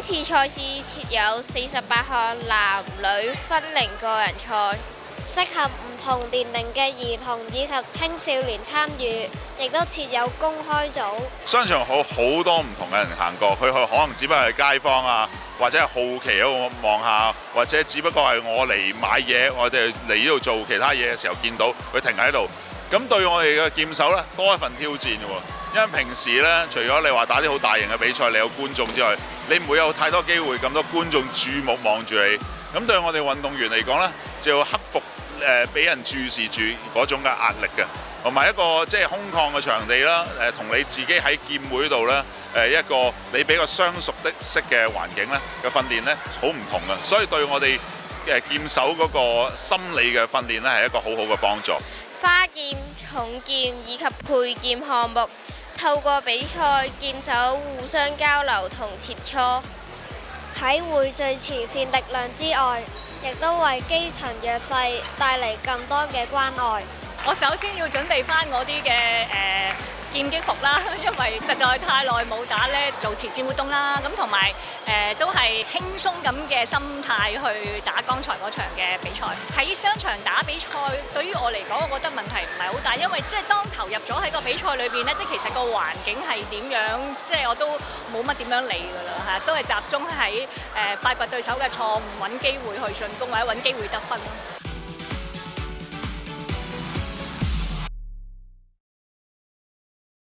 次賽事設有48項男女分齡個人賽，適合唔同年齡嘅兒童以及青少年參與，亦都設有公開組。商場好多唔同嘅人行過，佢可能只不過係街坊啊，或者係好奇喺度望下，或者只不過係我嚟買嘢，我哋嚟呢度做其他嘢嘅時候見到佢停喺度。咁對我哋嘅劍手呢，多一份挑戰嘅喎。因為平時呢，除咗你話打啲好大型嘅比賽，你有觀眾之外，你唔會有太多機會咁多觀眾注目望住你。咁對我哋運動員嚟講呢，就要克服俾人注視住嗰種嘅壓力嘅，同埋一個即係空曠嘅場地啦。同你自己喺劍會度呢，一個你比較相熟的式嘅環境呢嘅訓練呢，好唔同嘅。所以對我哋劍手嗰個心理嘅訓練呢，係一個好好嘅幫助。花劍、重劍以及佩劍項目，透過比賽，劍手互相交流同切磋，喺匯聚慈善力量之外，亦都為基層弱勢帶嚟更多嘅關愛。我首先要準備翻我啲嘅劍擊服啦，因為實在太耐冇打咧，做慈善活動啦，咁同埋都係輕鬆咁嘅心態去打剛才嗰場嘅比賽。喺商場打比賽對於我嚟講，我覺得問題唔係好大，因為即係當投入咗喺個比賽裏邊咧，即係其實個環境係點樣，即係我都冇乜點樣理㗎啦嚇，都係集中喺發掘對手嘅錯誤，揾機會去進攻或者揾機會得分咯。